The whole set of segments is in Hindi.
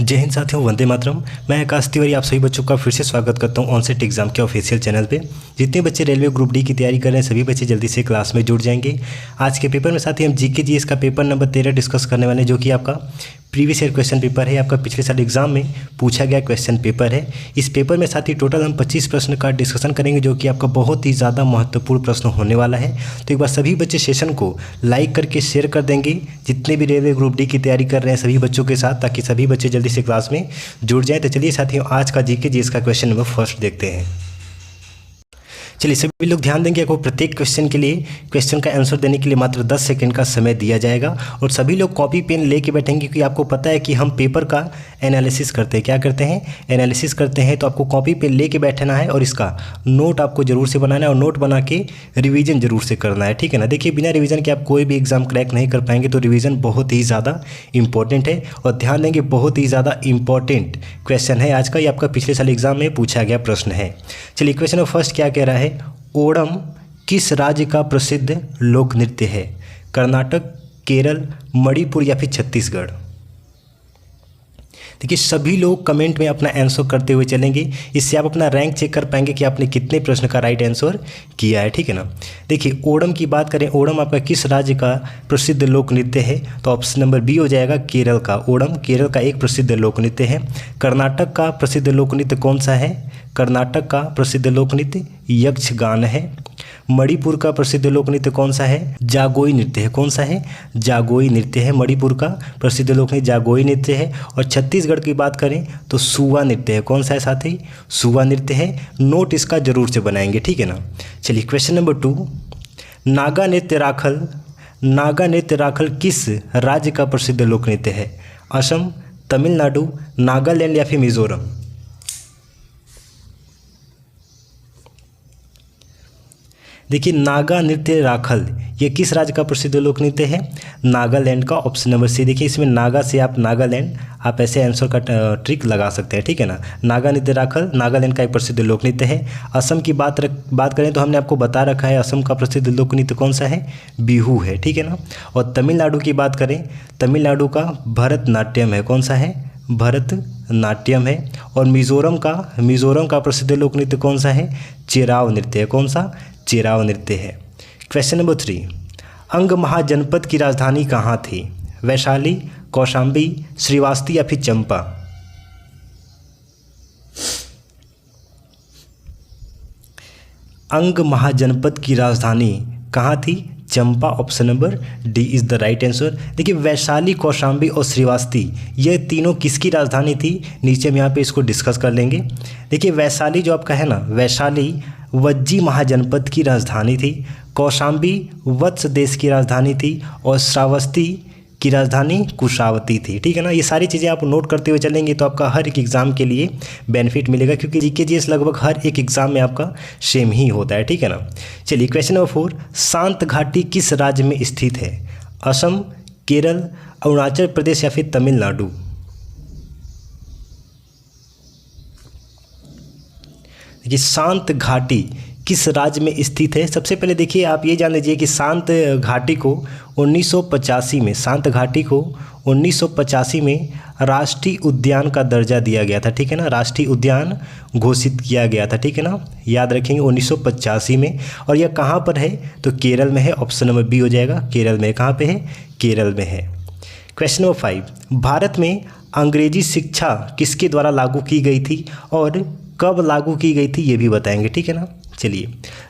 जय हिंद साथियों, वंदे मातरम। मैं आकाश तिवारी आप सभी बच्चों का फिर से स्वागत करता हूं ऑनसेट एग्जाम के ऑफिशियल चैनल पे। जितने बच्चे रेलवे ग्रुप डी की तैयारी कर रहे हैं सभी बच्चे जल्दी से क्लास में जुड़ जाएंगे। आज के पेपर में साथी हम जीके जीएस का पेपर नंबर 13 डिस्कस करने वाले हैं, जो कि आपका प्रीवियस ईयर क्वेश्चन पेपर है। आपका पिछले साल एग्जाम में पूछा गया क्वेश्चन पेपर है। इस पेपर में साथी टोटल हम 25 प्रश्न का डिस्कशन करेंगे, जो कि आपका बहुत ही ज़्यादा महत्वपूर्ण प्रश्न होने वाला है। तो एक बार सभी बच्चे सेशन को लाइक करके शेयर कर देंगे, जितने भी रेलवे ग्रुप डी की तैयारी कर रहे हैं सभी बच्चों के साथ, ताकि सभी बच्चे जल्दी से क्लास में जुड़ जाए। तो चलिए साथियों, आज का जीके जीएस का क्वेश्चन नंबर फर्स्ट देखते हैं। चलिए सभी लोग ध्यान देंगे, आपको प्रत्येक क्वेश्चन के लिए क्वेश्चन का आंसर देने के लिए मात्र 10 सेकंड का समय दिया जाएगा। और सभी लोग कॉपी पेन लेके बैठेंगे, क्योंकि आपको पता है कि हम पेपर का एनालिसिस करते हैं। क्या करते हैं? एनालिसिस करते हैं। तो आपको कॉपी पेन लेके बैठना है और इसका नोट आपको जरूर से बनाना है, और नोट बना के रिवीजन जरूर से करना है, ठीक है ना। देखिए, बिना रिवीजन के आप कोई भी एग्जाम क्रैक नहीं कर पाएंगे, तो रिवीजन बहुत ही ज़्यादा इंपॉर्टेंट है। और ध्यान देंगे, बहुत ही ज़्यादा इंपॉर्टेंट क्वेश्चन है आज का। ये आपका पिछले साल एग्जाम में पूछा गया प्रश्न है। चलिए, क्वेश्चन नंबर फर्स्ट क्या कह रहा है? ओणम किस राज्य का प्रसिद्ध लोक नृत्य है? कर्नाटक, केरल, मणिपुर या फिर छत्तीसगढ़? देखिए, सभी लोग कमेंट में अपना आंसर करते हुए चलेंगे। इससे आप अपना रैंक चेक कर पाएंगे कि आपने कितने प्रश्न का राइट आंसर किया है, ठीक है ना। देखिए, ओणम की बात करें, ओणम आपका किस राज्य का प्रसिद्ध लोक नृत्य है? तो ऑप्शन नंबर बी हो जाएगा, केरल का। ओणम केरल का एक प्रसिद्ध लोक नृत्य है। कर्नाटक का प्रसिद्ध लोक नृत्य कौन सा है? कर्नाटक का प्रसिद्ध लोक नृत्य यक्षगान है। मणिपुर का प्रसिद्ध लोक नृत्य कौन सा है? जागोई नृत्य है। कौन सा है? जागोई नृत्य है। मणिपुर का प्रसिद्ध लोक नृत्य जागोई नृत्य है। और छत्तीसगढ़ की बात करें तो सुवा नृत्य है। कौन सा है साथी? सुवा नृत्य है। नोट इसका जरूर से बनाएंगे, ठीक है ना। चलिए, क्वेश्चन नंबर 2, नागा नृत्य राखल किस राज्य का प्रसिद्ध लोक नृत्य है? असम, तमिलनाडु, नागालैंड या फिर मिजोरम? देखिए, नागा नृत्य राखल ये किस राज्य का प्रसिद्ध लोक नृत्य है? नागालैंड का। Option number C. देखिए, इसमें नागा से आप नागालैंड, आप ऐसे आंसर का ट्रिक लगा सकते हैं, ठीक है ना। नागा नृत्य राखल नागालैंड का एक प्रसिद्ध लोक नृत्य है। असम की बात करें तो हमने आपको बता रखा है, असम का प्रसिद्ध लोक नृत्य कौन सा है? बिहू है, ठीक है ना। और तमिलनाडु की बात करें, तमिलनाडु का भरतनाट्यम है। कौन सा है? भरतनाट्यम है। और मिजोरम का प्रसिद्ध लोक नृत्य कौन सा है? चेराव नृत्य है। कौन सा? चेराव नृत्य है। क्वेश्चन नंबर 3, अंग महाजनपद की राजधानी कहाँ थी? वैशाली, कौशाम्बी, श्रीवास्ती या फिर चंपा? अंग महाजनपद की राजधानी कहाँ थी? Champa. Option number D is the right answer. देखिए, वैशाली, कौशाम्बी और श्रीवास्ती ये तीनों किसकी राजधानी थी? नीचे हम यहाँ पे इसको डिस्कस कर लेंगे। देखिए, वैशाली जो आपका है ना, वैशाली वज्जी महाजनपद की राजधानी थी। कौशाम्बी वत्स देश की राजधानी थी। और श्रावस्ती की राजधानी कुशावती थी, ठीक है ना। ये सारी चीज़ें आप नोट करते हुए चलेंगे तो आपका हर एक एग्ज़ाम के लिए बेनिफिट मिलेगा, क्योंकि जीके जीएस लगभग हर एक एग्ज़ाम में आपका सेम ही होता है, ठीक है ना। चलिए, क्वेश्चन नंबर 4, शांत घाटी किस राज्य में स्थित है? असम, केरल, अरुणाचल प्रदेश या फिर तमिलनाडु? देखिए, शांत घाटी किस राज्य में स्थित है? सबसे पहले देखिए, आप ये जान लीजिए कि शांत घाटी को 1985 में राष्ट्रीय उद्यान का दर्जा दिया गया था, ठीक है ना। राष्ट्रीय उद्यान घोषित किया गया था, ठीक है ना। याद रखेंगे 1985 में। और यह कहाँ पर है? तो केरल में है। ऑप्शन नंबर बी हो जाएगा, केरल में। कहाँ पे है? केरल में है। क्वेश्चन नंबर 5, भारत में अंग्रेजी शिक्षा किसके द्वारा लागू की गई थी और कब लागू की गई थी, ये भी बताएंगे, ठीक है ना। चलिए,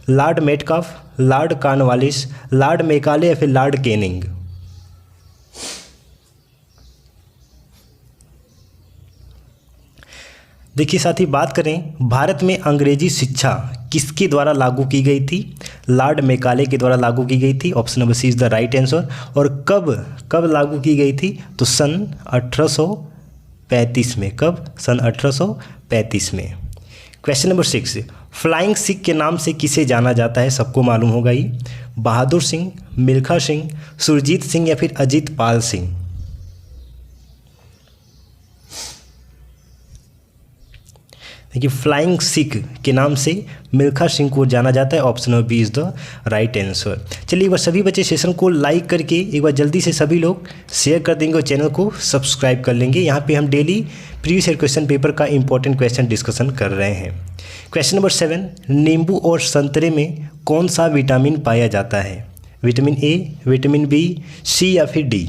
Lord Metcalfe, Lord Cornwallis, Lord Macaulay या फिर लॉर्ड कैनिंग? देखिए साथी, बात करें भारत में अंग्रेजी शिक्षा किसके द्वारा लागू की गई थी? लॉर्ड मैकाले के द्वारा लागू की गई थी। Option number C is the right answer. और कब लागू की गई थी? तो सन 1835 में। कब? सन 1835 में। क्वेश्चन नंबर 6, फ्लाइंग सिख के नाम से किसे जाना जाता है? सबको मालूम होगा ये। बहादुर सिंह, मिल्खा सिंह, सुरजीत सिंह या फिर अजीत पाल सिंह? देखिए फ्लाइंग सिख के नाम से मिल्खा सिंह को जाना जाता है। Option number B is the right answer. चलिए एक बार सभी बच्चे सेशन को लाइक करके एक बार जल्दी से सभी लोग शेयर कर देंगे और चैनल को सब्सक्राइब कर लेंगे। यहाँ पे हम daily previous year question paper का इंपॉर्टेंट क्वेश्चन डिस्कशन कर रहे हैं। क्वेश्चन नंबर 7, नींबू और संतरे में कौन सा विटामिन पाया जाता है? विटामिन ए, विटामिन बी, सी या फिर डी?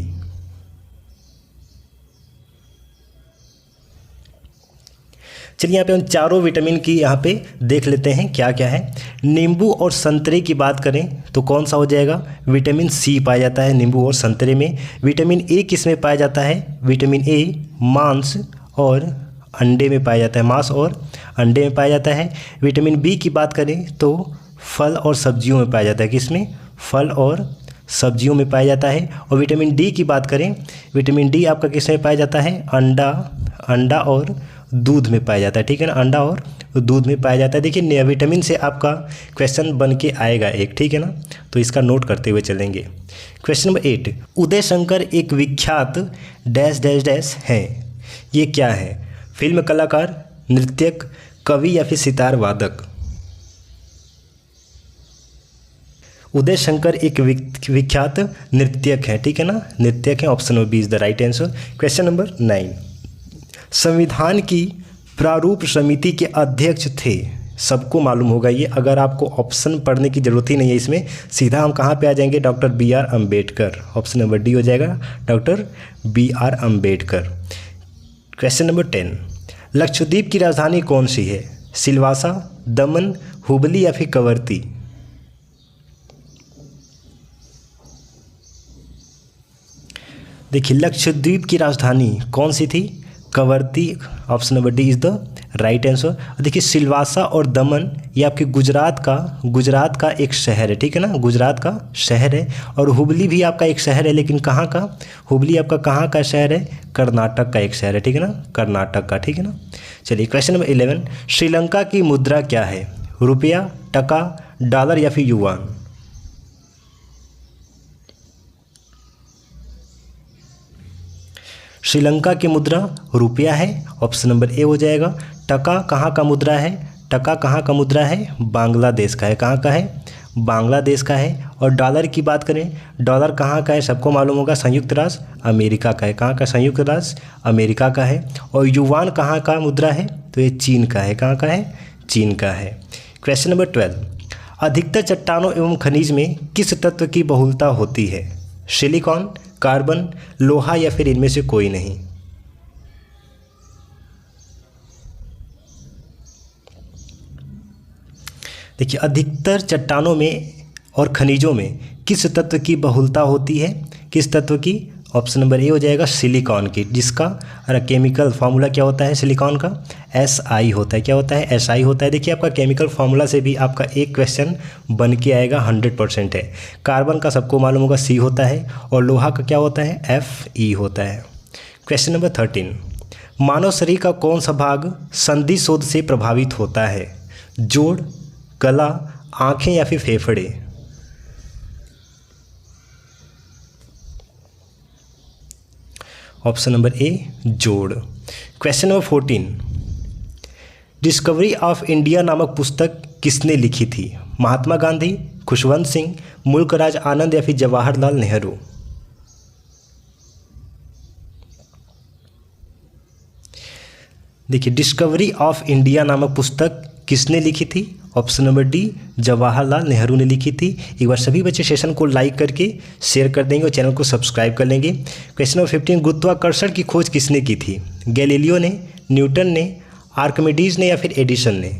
चलिए यहाँ पे हम चारों विटामिन की यहाँ पे देख लेते हैं क्या क्या है। नींबू और संतरे की बात करें तो कौन सा हो जाएगा? विटामिन सी पाया जाता है नींबू और संतरे में। विटामिन ए किस में पाया जाता है? विटामिन ए मांस और अंडे में पाया जाता है, मांस और अंडे में पाया जाता है। विटामिन बी की बात करें तो फल और सब्जियों में पाया जाता है। किसमें? फल और सब्जियों में पाया जाता है। और विटामिन डी की बात करें, विटामिन डी आपका किस में पाया जाता है? अंडा और दूध में पाया जाता है। ठीक है ना, अंडा और दूध में पाया जाता है। देखिए विटामिन से आपका क्वेश्चन बन के आएगा एक, ठीक है ना, तो इसका नोट करते हुए चलेंगे। क्वेश्चन नंबर 8, उदय शंकर एक विख्यात डैश डैश डैश हैं, ये क्या है? फिल्म कलाकार, नृत्यक, कवि या फिर सितार वादक? उदय शंकर एक विख्यात नृत्यक है, ठीक है ना, नृत्यक है। Option number B is the right answer. Question number 9, संविधान की प्रारूप समिति के अध्यक्ष थे, सबको मालूम होगा ये, अगर आपको ऑप्शन पढ़ने की जरूरत ही नहीं है इसमें, सीधा हम कहाँ पे आ जाएंगे? Doctor B.R. Ambedkar. Option number D हो जाएगा, doctor B.R. Ambedkar. Question number 10, Lakshadweep की राजधानी कौन सी है? सिलवासा, दमन, हुबली या फिर कवरत्ती? देखिए लक्षद्वीप की राजधानी कौन सी थी? Kavaratti. Option number D is the right answer. देखिए सिलवासा और दमन ये आपके गुजरात का एक शहर है, ठीक है ना, गुजरात का शहर है। और हुबली भी आपका एक शहर है, लेकिन कहाँ का? हुबली आपका कहाँ का शहर है? कर्नाटक का एक शहर है, ठीक है ना, कर्नाटक का, ठीक है ना। चलिए क्वेश्चन नंबर 11, श्रीलंका की मुद्रा क्या है? रुपया, टका, डॉलर या फिर युआन? श्रीलंका की मुद्रा रुपया है, ऑप्शन नंबर ए हो जाएगा। टका कहाँ का मुद्रा है? टका कहाँ का मुद्रा है? बांग्लादेश का है। कहाँ का है? बांग्लादेश का है। और डॉलर की बात करें, डॉलर कहाँ का है? सबको मालूम होगा, संयुक्त राष्ट्र अमेरिका का है। कहाँ का? संयुक्त राष्ट्र अमेरिका का है। और युआन कहाँ का मुद्रा है? तो ये चीन का है। कहाँ का है? चीन का है। क्वेश्चन नंबर 12, अधिकतर चट्टानों एवं खनिज में किस तत्व की बहुलता होती है? सिलिकॉन, कार्बन, लोहा या फिर इनमें से कोई नहीं? देखिए अधिकतर चट्टानों में और खनिजों में किस तत्व की बहुलता होती है? किस तत्व की? ऑप्शन नंबर ए हो जाएगा सिलिकॉन की, जिसका केमिकल फार्मूला क्या होता है सिलिकॉन का? SI होता है। क्या होता है? SI होता है। देखिए आपका केमिकल फार्मूला से भी आपका एक क्वेश्चन बन के आएगा, 100% है। कार्बन का सबको मालूम होगा C होता है। और लोहा का क्या होता है? Fe होता है। क्वेश्चन नंबर 13, मानव शरीर का कौन सा भाग संधि शोथ से प्रभावित होता है? जोड़, गला, आँखें या फिर फेफड़े? ऑप्शन नंबर ए जोड़। Question number 14, discovery of India नामक पुस्तक किसने लिखी थी? महात्मा गांधी, खुशवंत सिंह, मुल्कराज आनंद या फिर जवाहरलाल नेहरू? देखिए डिस्कवरी ऑफ इंडिया नामक पुस्तक किसने लिखी थी? Option number D Jawaharlal Nehru ने लिखी थी। एक बार सभी बच्चे सेशन को लाइक करके शेयर कर देंगे और चैनल को सब्सक्राइब कर लेंगे। क्वेश्चन नंबर 15, गुरुत्वाकर्षण की खोज किसने की थी? गैलीलियो ने, न्यूटन ने, आर्किमिडीज ने या फिर एडिसन ने?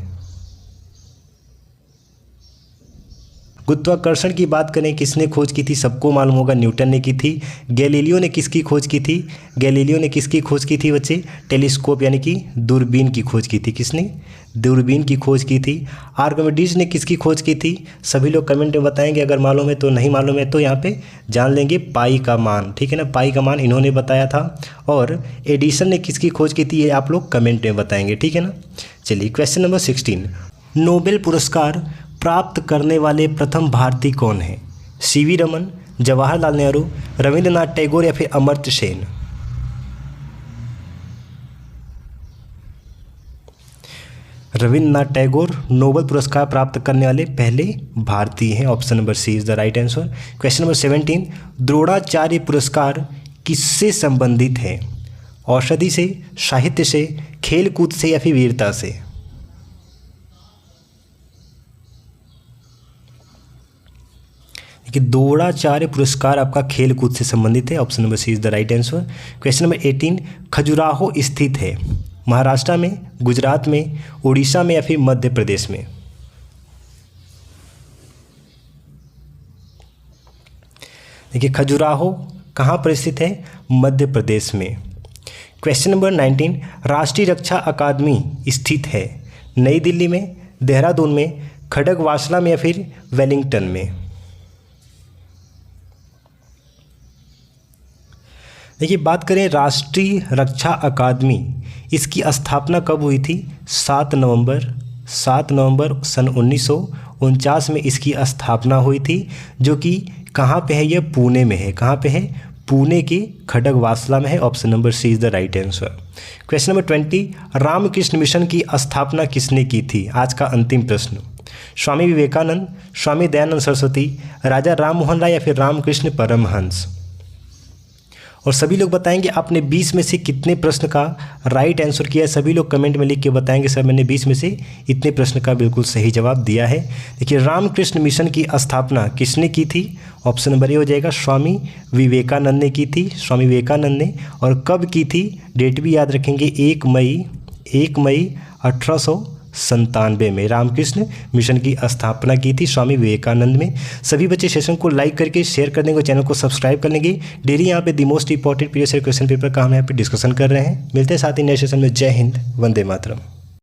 गुरुत्वाकर्षण की बात करें किसने खोज की थी? सबको मालूम होगा न्यूटन ने की थी। गैलीलियो ने किसकी खोज की थी? गैलीलियो ने किसकी खोज की थी बच्चे? टेलीस्कोप यानी कि दूरबीन की खोज की थी। किसने? दूरबीन की खोज की थी। आर्किमिडीज ने किसकी खोज की थी? सभी लोग कमेंट में बताएंगे, अगर मालूम है तो, नहीं मालूम है तो यहाँ पे जान लेंगे। पाई का मान, ठीक है ना, पाई का मान इन्होंने बताया था। और एडिसन ने किसकी खोज की थी ये आप लोग कमेंट में बताएंगे, ठीक है ना। चलिए क्वेश्चन नंबर 16, नोबेल पुरस्कार प्राप्त करने वाले प्रथम भारतीय कौन हैं? CV रमन, जवाहरलाल नेहरू, रविंद्रनाथ टैगोर या फिर अमर्त्य सेन? रविन्द्रनाथ टैगोर नोबेल पुरस्कार प्राप्त करने वाले पहले भारतीय हैं। Option number C is the right answer. Question number 17, Dronacharya पुरस्कार किससे संबंधित है? औषधि से, साहित्य से, खेलकूद से या फिर वीरता से? देखिए द्रोणाचार्य पुरस्कार आपका खेलकूद से संबंधित है। Option number C is the right answer. Question number 18, Khajuraho स्थित है महाराष्ट्र में, गुजरात में, उड़ीसा में या फिर मध्य प्रदेश में? देखिए खजुराहो कहाँ पर स्थित है? मध्य प्रदेश में। क्वेश्चन नंबर 19, राष्ट्रीय रक्षा अकादमी स्थित है नई दिल्ली में, देहरादून में, खड़गवासला में या फिर वेलिंगटन में? देखिए बात करें राष्ट्रीय रक्षा अकादमी, इसकी स्थापना कब हुई थी? 7 नवंबर सन 1949 में इसकी स्थापना हुई थी, जो कि कहाँ पे है? यह पुणे में है। कहाँ पे है? पुणे के खड़गवासला में है। Option number C is the right answer. Question number 20, Ramakrishna mission की स्थापना किसने की थी? आज का अंतिम प्रश्न। स्वामी विवेकानंद, स्वामी दयानंद सरस्वती, राजा राम मोहन राय या फिर रामकृष्ण परमहंस? और सभी लोग बताएंगे आपने 20 में से कितने प्रश्न का राइट आंसर किया है। सभी लोग कमेंट में लिख के बताएंगे सर मैंने 20 में से इतने प्रश्न का बिल्कुल सही जवाब दिया है। देखिए रामकृष्ण मिशन की स्थापना किसने की थी? ऑप्शन नंबर ए हो जाएगा, स्वामी विवेकानंद ने की थी। स्वामी विवेकानंद ने। और कब की थी? डेट भी याद रखेंगे, 1 मई 1897 में रामकृष्ण मिशन की स्थापना की थी स्वामी विवेकानंद में। सभी बच्चे सेशन को लाइक करके शेयर कर देंगे, चैनल को सब्सक्राइब कर लेंगे। डेली यहाँ पे the most important previous year question paper का हम यहाँ पे डिस्कशन कर रहे हैं। मिलते हैं साथ ही नए सेशन में। जय हिंद, वंदे मातरम।